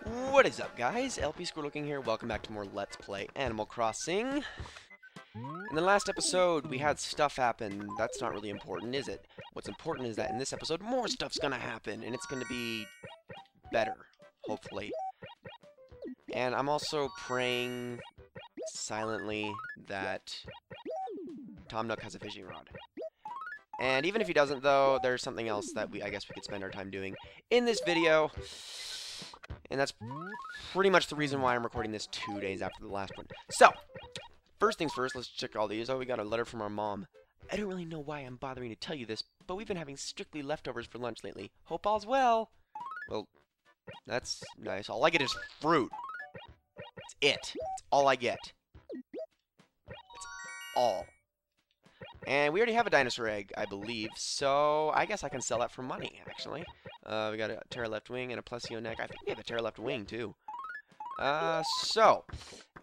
What is up, guys? LP Squirrel Looking here. Welcome back to more Let's Play Animal Crossing. In the last episode, we had stuff happen. That's not really important, is it? What's important is that in this episode, more stuff's gonna happen, and it's gonna be better, hopefully. And I'm also praying silently that Tom Nook has a fishing rod. And even if he doesn't, though, there's something else that I guess we could spend our time doing in this video. And that's pretty much the reason why I'm recording this 2 days after the last one. So, first things first, let's check all these. Oh, we got a letter from our mom. I don't really know why I'm bothering to tell you this, but we've been having strictly leftovers for lunch lately. Hope all's well. Well, that's nice. All I get is fruit. It's it. It's all I get. It's all. And we already have a dinosaur egg, I believe, so I guess I can sell that for money, actually. We got a Terra left wing and a Plesio neck. I think we have a Terra left wing, too.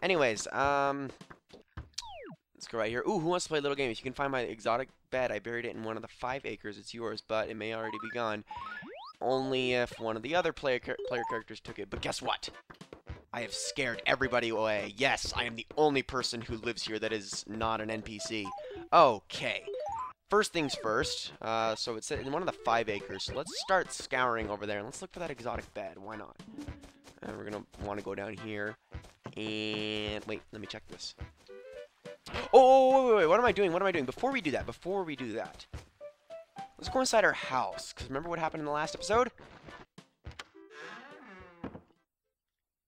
Anyways, let's go right here. Ooh, who wants to play a little game? If you can find my exotic bed, I buried it in one of the 5 acres. It's yours, but it may already be gone. Only if one of the other player characters took it. But guess what? I have scared everybody away. Yes, I am the only person who lives here that is not an NPC. Okay. First things first. So it's in one of the 5 acres. So let's start scouring over there. And let's look for that exotic bed. Why not? And we're going to want to go down here. And wait, let me check this. Oh, wait. What am I doing? What am I doing? Before we do that, let's go inside our house. Because remember what happened in the last episode?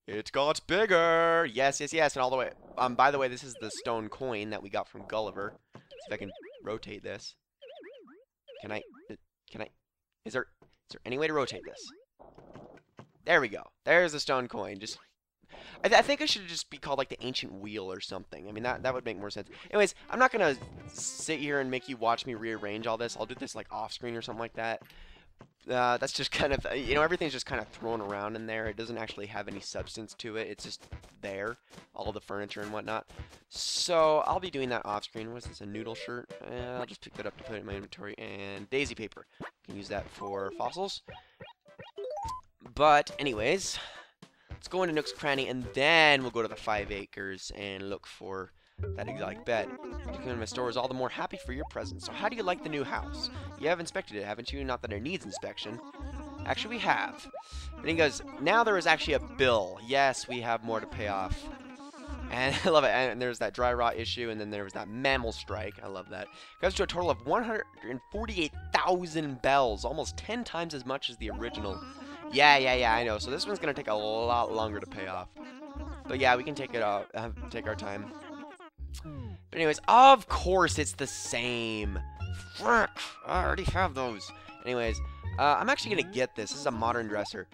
It got bigger! Yes, yes, yes, and all the way... by the way, this is the stone coin that we got from Gulliver. See if I can rotate this. Can I... Is there any way to rotate this? There we go. There's the stone coin. Just... I think it should just be called, like, the ancient wheel or something. I mean, that would make more sense. Anyways, I'm not gonna sit here and make you watch me rearrange all this. I'll do this, like, off-screen or something like that. That's just kind of, everything's just kind of thrown around in there. It doesn't actually have any substance to it. It's just there, all the furniture and whatnot. So I'll be doing that off screen. What's this, a noodle shirt? I'll just pick that up to put it in my inventory. And daisy paper. You can use that for fossils. But anyways, let's go into Nook's Cranny and then we'll go to the 5 acres and look for that exotic bed. My store is all the more happy for your present. So how do you like the new house? You have inspected it, haven't you? Not that it needs inspection. Actually, we have. And he goes, now there is actually a bill. Yes, we have more to pay off. And I love it. And there's that dry rot issue, and then there was that mammal strike. I love that. It goes to a total of 148,000 bells, almost 10 times as much as the original. Yeah, I know. So this one's going to take a lot longer to pay off. But yeah, we can take it off, take our time. But anyways, of course it's the same. Frick! I already have those. Anyways, I'm actually gonna get this. This is a modern dresser.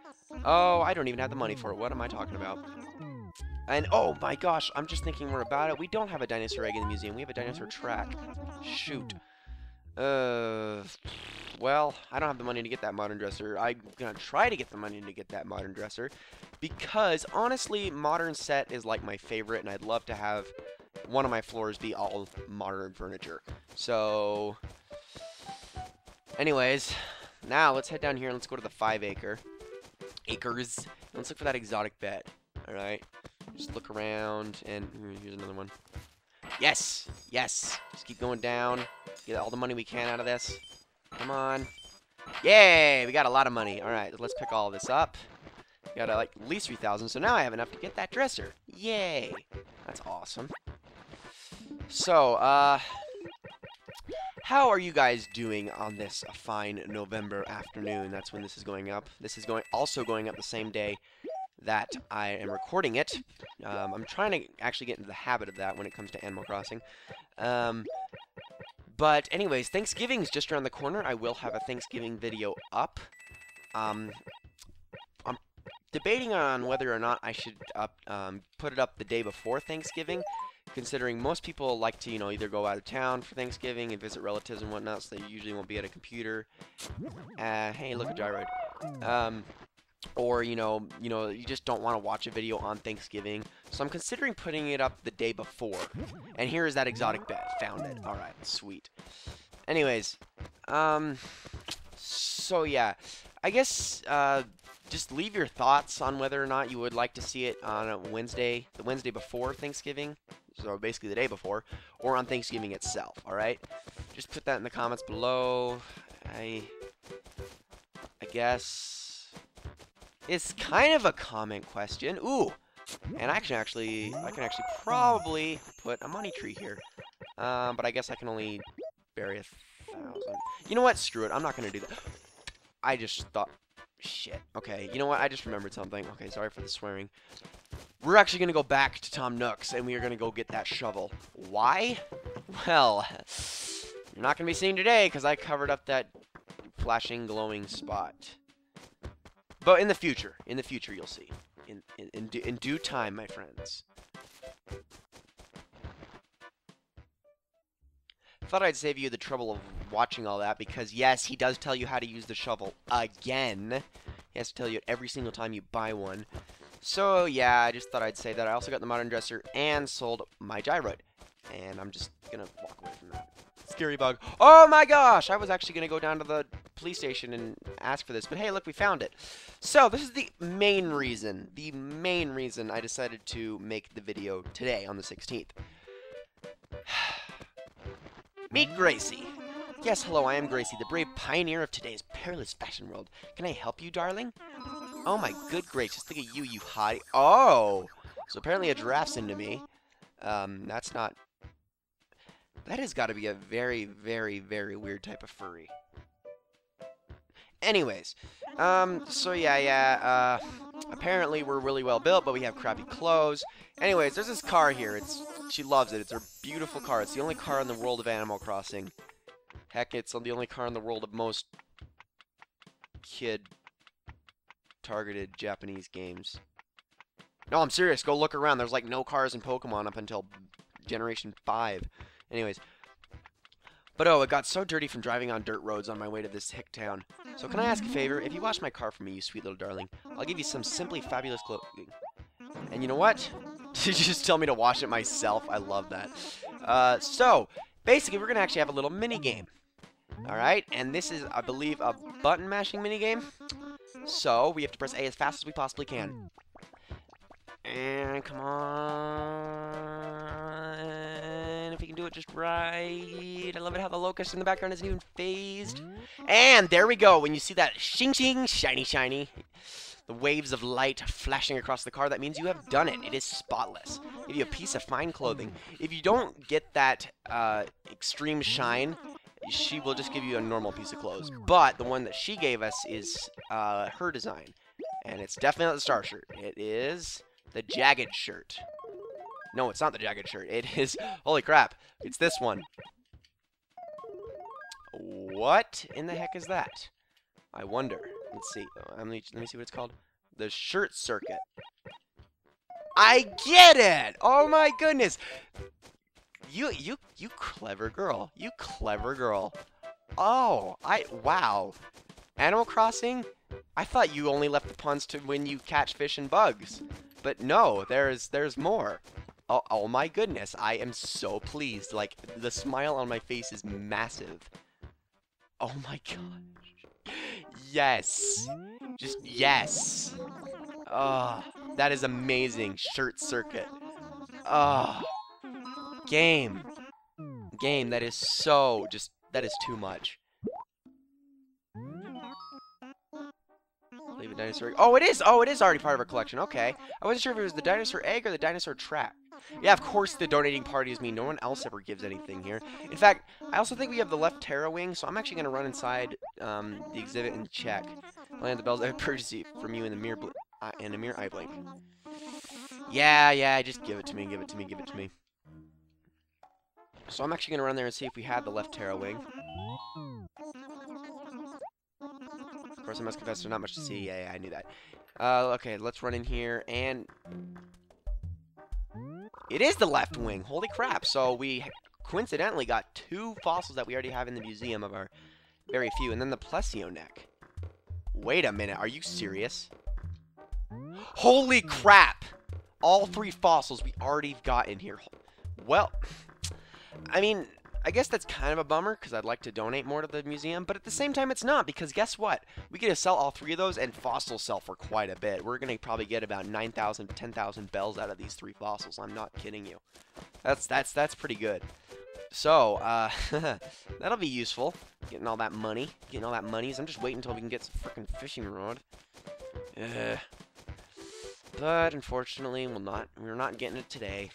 Oh, I don't even have the money for it. What am I talking about? And, oh my gosh, I'm just thinking more about it. We don't have a dinosaur egg in the museum. We have a dinosaur track. Shoot. Well, I don't have the money to get that modern dresser. I'm gonna try to get the money to get that modern dresser. Because, honestly, modern set is like my favorite, and I'd love to have one of my floors be all modern furniture. So, anyways, now let's head down here and let's go to the 5 acres. Let's look for that exotic bed. Alright, just look around, and here's another one. Yes! Yes! Just keep going down. Get all the money we can out of this. Come on. Yay! We got a lot of money. Alright, let's pick all this up. Got like at least 3,000, so now I have enough to get that dresser. Yay! That's awesome. So, how are you guys doing on this fine November afternoon? That's when this is going up. This is also going up the same day that I am recording it. I'm trying to actually get into the habit of that when it comes to Animal Crossing. But anyways, Thanksgiving's just around the corner. I will have a Thanksgiving video up. I'm debating on whether or not I should put it up the day before Thanksgiving, considering most people like to, either go out of town for Thanksgiving and visit relatives and whatnot, so they usually won't be at a computer. Hey, look, a gyroid. Or, you just don't want to watch a video on Thanksgiving. So I'm considering putting it up the day before. And here is that exotic bed. Found it. Alright, sweet. Anyways, so yeah. I guess, just leave your thoughts on whether or not you would like to see it on a Wednesday, the Wednesday before Thanksgiving, so basically the day before, or on Thanksgiving itself, alright? Just put that in the comments below. I guess it's kind of a comment question. Ooh, and I can actually probably put a money tree here. But I guess I can only bury 1,000. You know what? Screw it. I'm not gonna do that. I just thought, shit. Okay, you know what? I just remembered something. Okay, sorry for the swearing. We're actually gonna go back to Tom Nook's, and we are gonna go get that shovel. Why? Well, you're not gonna be seeing today, because I covered up that flashing, glowing spot. But in the future you'll see. In due time, my friends. Thought I'd save you the trouble of watching all that, because yes, he does tell you how to use the shovel again. He has to tell you it every single time you buy one. So yeah, I just thought I'd say that. I also got the modern dresser and sold my gyroid. And I'm just gonna walk away from that. Scary bug. Oh my gosh! I was actually gonna go down to the police station and ask for this, but hey, look, we found it. So this is the main reason I decided to make the video today on the 16th. Meet Gracie. Yes, hello, I am Gracie, the brave pioneer of today's perilous fashion world. Can I help you, darling? Oh my good gracious, look at you, you hottie. Oh! So apparently a giraffe's into me. That's not... That has got to be a very, very, very weird type of furry. Anyways, so yeah, apparently we're really well built, but we have crappy clothes. Anyways, there's this car here. She loves it. It's her beautiful car. It's the only car in the world of Animal Crossing. Heck, it's the only car in the world of most kid-targeted Japanese games. No, I'm serious. Go look around. There's like no cars in Pokemon up until Generation 5. Anyways. But oh, it got so dirty from driving on dirt roads on my way to this hick town. So can I ask a favor? If you wash my car for me, you sweet little darling, I'll give you some simply fabulous clothing. And you know what? Did you just tell me to wash it myself? I love that. So, basically, we're going to actually have a little mini-game. Alright? And this is, I believe, a button-mashing mini-game. So, we have to press A as fast as we possibly can. And come on, if we can do it just right. I love it how the locust in the background isn't even phased. And there we go. When you see that shing shing, shiny shiny, the waves of light flashing across the car, that means you have done it. It is spotless. Give you a piece of fine clothing. If you don't get that extreme shine, she will just give you a normal piece of clothes. But the one that she gave us is her design. And it's definitely not the star shirt. It is the jagged shirt. No, it's not the jagged shirt. It is... Holy crap. It's this one. What in the heck is that? I wonder. Let's see. Let me see what it's called. The shirt circuit. I get it! Oh my goodness! You clever girl. You clever girl. Oh, wow. Animal Crossing? I thought you only left the puns to when you catch fish and bugs. But no, there's more. Oh my goodness, I am so pleased. Like, the smile on my face is massive. Oh my gosh. Yes. Just yes. Oh, that is amazing. Shirt circuit. Oh. Game, that is so, that is too much. Leave a dinosaur. Oh, it is already part of our collection. Okay. I wasn't sure if it was the dinosaur egg or the dinosaur trap. Yeah, of course the donating party is me. No one else ever gives anything here. In fact, I also think we have the left Terra wing, so I'm actually going to run inside the exhibit and check. Land the bells I purchased it from you in the mere eye blink. Yeah, just give it to me, give it to me, give it to me. So I'm actually going to run there and see if we had the left Terra wing. Of course, I must confess there's not much to see. Yeah, I knew that. Okay, let's run in here, and... It is the left wing! Holy crap! So we coincidentally got 2 fossils that we already have in the museum of our very few, and then the Plesio neck. Wait a minute, are you serious? Holy crap! All 3 fossils we already got in here. Well... I mean, I guess that's kind of a bummer because I'd like to donate more to the museum, but at the same time it's not because guess what? We get to sell all 3 of those and fossils sell for quite a bit. We're going to probably get about 9,000 to 10,000 bells out of these 3 fossils. I'm not kidding you. That's pretty good. So, that'll be useful. Getting all that money. Getting all that monies. I'm just waiting until we can get some freaking fishing rod. But unfortunately, we're not getting it today.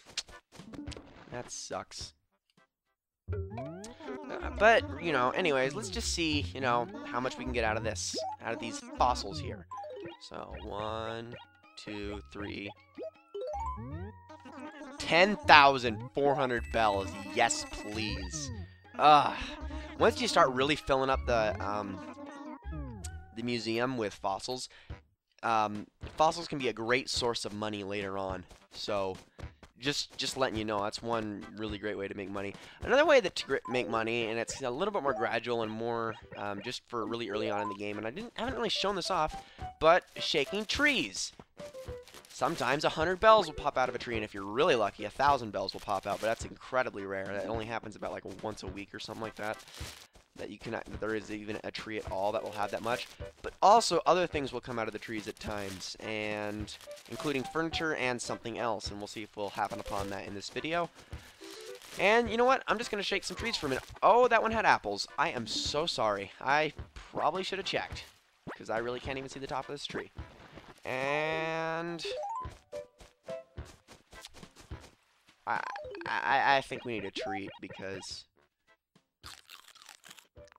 That sucks. But, you know, anyways, let's just see, you know, how much we can get out of this, out of these fossils here. So, 1, 2, 3. 10,400 bells. Yes, please. Once you start really filling up the museum with fossils, fossils can be a great source of money later on. So, just letting you know, that's one really great way to make money. Another way to make money, and it's a little bit more gradual and more just for really early on in the game, and haven't really shown this off, but shaking trees. Sometimes 100 bells will pop out of a tree, and if you're really lucky, 1,000 bells will pop out, but that's incredibly rare. That only happens about like once a week or something like that. That there is even a tree at all that will have that much. But also other things will come out of the trees at times, and including furniture and something else, and we'll see if we'll happen upon that in this video. And you know what? I'm just going to shake some trees for a minute. Oh, that one had apples. I am so sorry. I probably should have checked, because I really can't even see the top of this tree. And I think we need a treat because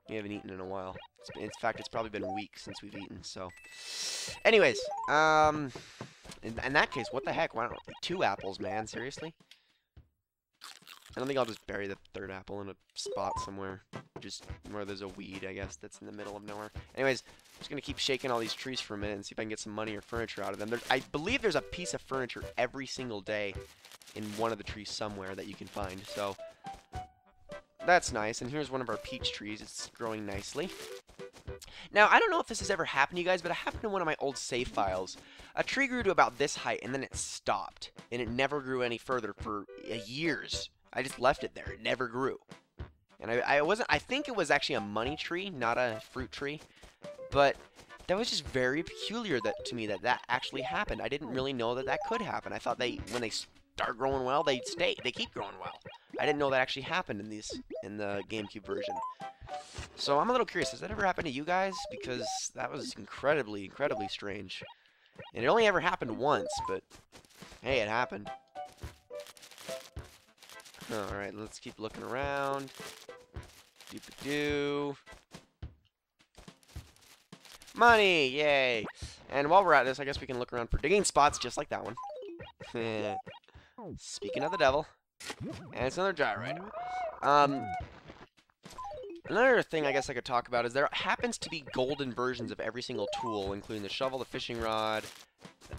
we haven't eaten in a while. In fact, it's probably been weeks since we've eaten. So, anyways, in that case, what the heck? Why don't 2 apples, man? Seriously? I don't think I'll just bury the 3rd apple in a spot somewhere, just where there's a weed, I guess, that's in the middle of nowhere. Anyways, I'm just going to keep shaking all these trees for a minute and see if I can get some money or furniture out of them. I believe there's a piece of furniture every single day in one of the trees somewhere that you can find, so that's nice. And here's one of our peach trees. It's growing nicely. Now, I don't know if this has ever happened to you guys, but it happened in one of my old save files. A tree grew to about this height, and then it stopped, and it never grew any further for years. I just left it there. It never grew. And I think it was actually a money tree, not a fruit tree. But that was just very peculiar to me that actually happened. I didn't really know that could happen. I thought when they start growing well, they keep growing well. I didn't know that actually happened in the GameCube version. So I'm a little curious. Has that ever happened to you guys? Because that was incredibly, incredibly strange. And it only ever happened once, but hey, it happened. Alright, let's keep looking around. Doop-a-doo. Money! Yay! And while we're at this, I guess we can look around for digging spots just like that one. Speaking of the devil. And it's another gyroid. Another thing I guess I could talk about is there happens to be golden versions of every single tool, including the shovel, the fishing rod,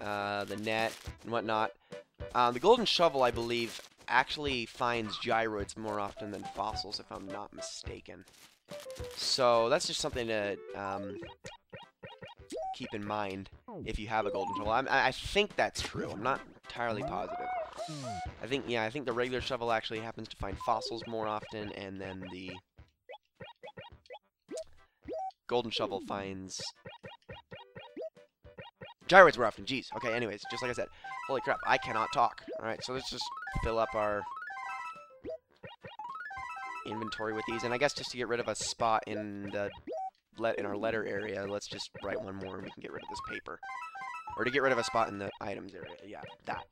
the net, and whatnot. The golden shovel, I believe, actually finds gyroids more often than fossils, if I'm not mistaken. So that's just something to keep in mind if you have a golden shovel. I think that's true. I'm not entirely positive. I think the regular shovel actually happens to find fossils more often, and then the golden shovel finds gyroids more often. Jeez. Okay, anyways, just like I said. Holy crap, I cannot talk. Alright, so let's just fill up our inventory with these. And I guess just to get rid of a spot in our letter area, let's just write one more and we can get rid of this paper. Or to get rid of a spot in the items area. Yeah, that.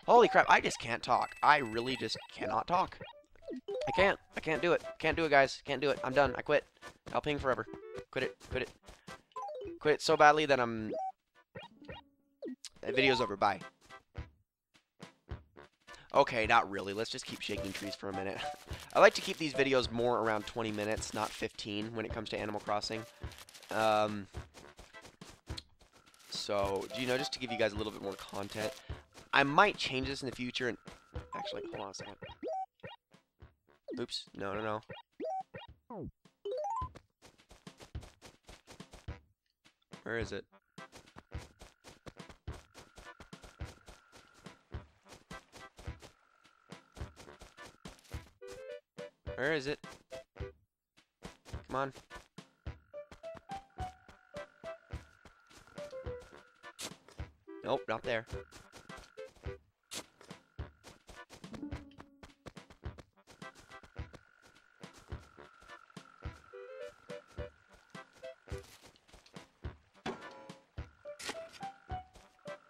Holy crap, I just can't talk. I really just cannot talk. I can't. I can't do it. Can't do it, guys. Can't do it. I'm done. I quit. Helping forever. Quit it. Quit it. Quit it so badly that I'm... That video's over. Bye. Okay, not really. Let's just keep shaking trees for a minute. I like to keep these videos more around 20 minutes, not 15, when it comes to Animal Crossing. So, you know, just to give you guys a little bit more content. I might change this in the future, and... Actually, hold on a second. Oops. No, no, no. Where is it? Where is it? Come on. Nope, not there.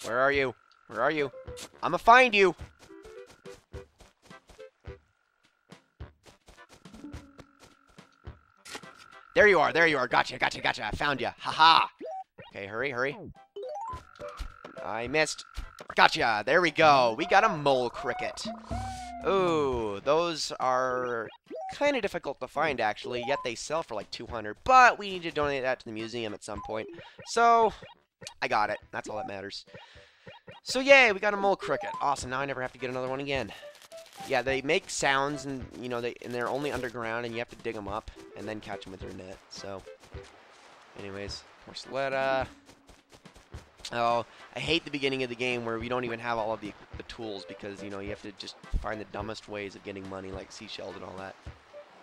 Where are you? Where are you? I'ma find you! There you are, there you are. Gotcha, gotcha, gotcha. I found you. Haha. Okay, hurry, hurry. I missed. Gotcha. There we go. We got a mole cricket. Ooh, those are kind of difficult to find, actually, yet they sell for like 200. But we need to donate that to the museum at some point. So, I got it. That's all that matters. So, yay, we got a mole cricket. Awesome. Now I never have to get another one again. Yeah, they make sounds, and you know, they're only underground, and you have to dig them up and then catch them with your net. So, anyways, Porceletta. Oh, I hate the beginning of the game where we don't even have all of the tools because you know you have to just find the dumbest ways of getting money, like seashells and all that.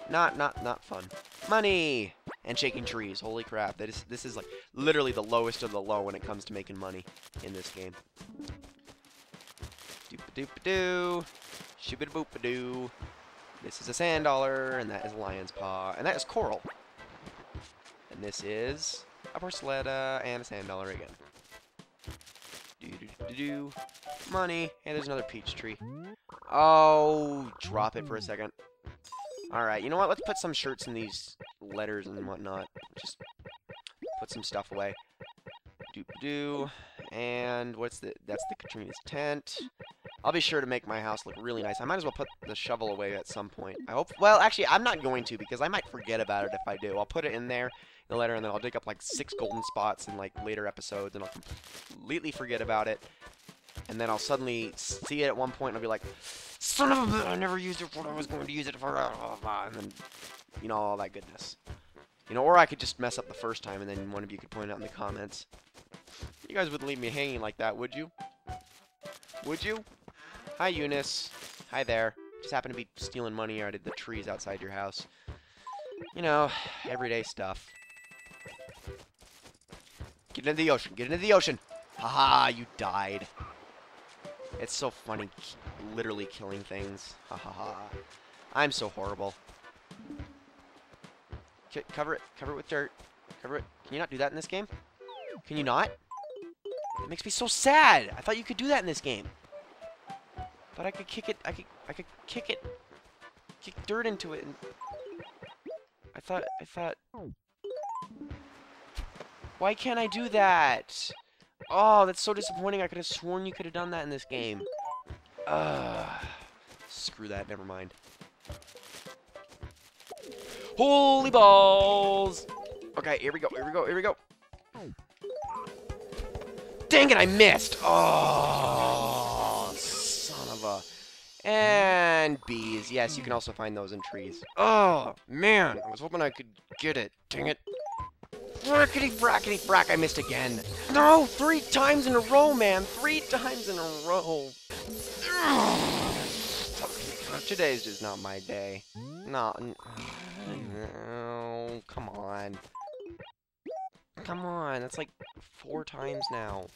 Not fun. Money and shaking trees. Holy crap! This is like literally the lowest of the low when it comes to making money in this game. Doop-a-doop-a-doo. Shoo-ba-da-boop-a-doo. This is a sand dollar, and that is a lion's paw, and that is coral. And this is a porceletta and a sand dollar again. Do-do-do-do. Money, and there's another peach tree. Oh, drop it for a second. Alright, you know what? Let's put some shirts in these letters and whatnot. Just put some stuff away. Doop-a-doo. And what's the... That's the Katrina's tent. I'll be sure to make my house look really nice. I might as well put the shovel away at some point. I hope... Well, actually, I'm not going to because I might forget about it if I do. I'll put it in there, in the letter, and then I'll dig up like 6 golden spots in like later episodes, and I'll completely forget about it. And then I'll suddenly see it at one point, and I'll be like, son of a bitch, I never used it for what I was going to use it for. And then, you know, all that goodness. You know, or I could just mess up the first time, and then one of you could point out in the comments. You guys wouldn't leave me hanging like that, would you? Would you? Hi, Eunice. Hi there. Just happen to be stealing money out of the trees outside your house. You know, everyday stuff. Get into the ocean. Get into the ocean. Haha, you died. It's so funny, literally killing things. Ha ha ha. I'm so horrible. Cover it. Cover it with dirt. Cover it. Can you not do that in this game? Can you not? It makes me so sad. I thought you could do that in this game. But I could kick it. I could kick it. Kick dirt into it. And I thought. Why can't I do that? Oh, that's so disappointing. I could have sworn you could have done that in this game. Screw that. Never mind. Holy balls! Okay, here we go. Here we go. Here we go. Dang it! I missed. Oh, son of a. And bees. Yes, you can also find those in trees. Oh man, I was hoping I could get it. Dang it. Frackety frackety frack, I missed again. No, 3 times in a row, man. 3 times in a row. Today's just not my day. No, come on. Come on, that's like 4 times now.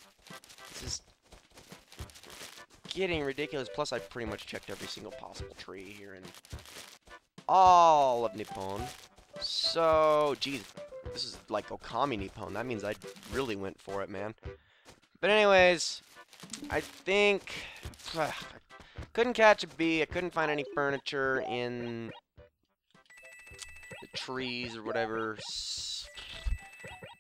This is getting ridiculous. Plus, I pretty much checked every single possible tree here in all of Nippon. So, geez. This is like Okami Nippon. That means I really went for it, man. But anyways, I think... couldn't catch a bee. I couldn't find any furniture in the trees or whatever.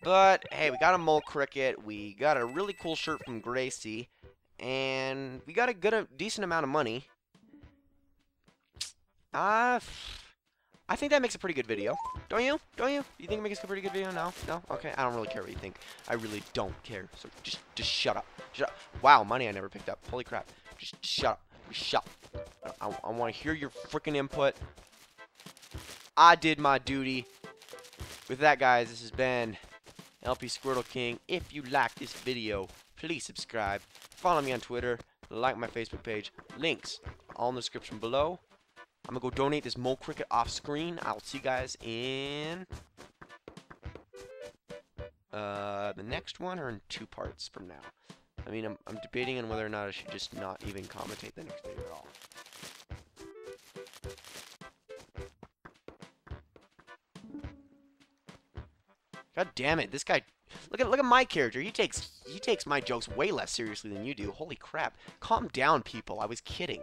But, hey, we got a mole cricket. We got a really cool shirt from Gracie. And we got a decent amount of money. I think that makes a pretty good video. Don't you? Don't you? You think it makes a pretty good video? No? No? Okay. I don't really care what you think. I really don't care. So just shut up. Shut up. Wow, money I never picked up. Holy crap. Just shut up. Just shut up. I want to hear your freaking input. I did my duty. With that, guys, this has been LP Squirtle King. If you like this video, please subscribe. Follow me on Twitter. Like my Facebook page. Links all in the description below. I'm gonna go donate this mole cricket off screen. I'll see you guys in the next one, or in 2 parts from now. I mean, I'm debating on whether or not I should just not even commentate the next video at all. God damn it, this guy. Look at my character. He takes my jokes way less seriously than you do. Holy crap. Calm down, people. I was kidding.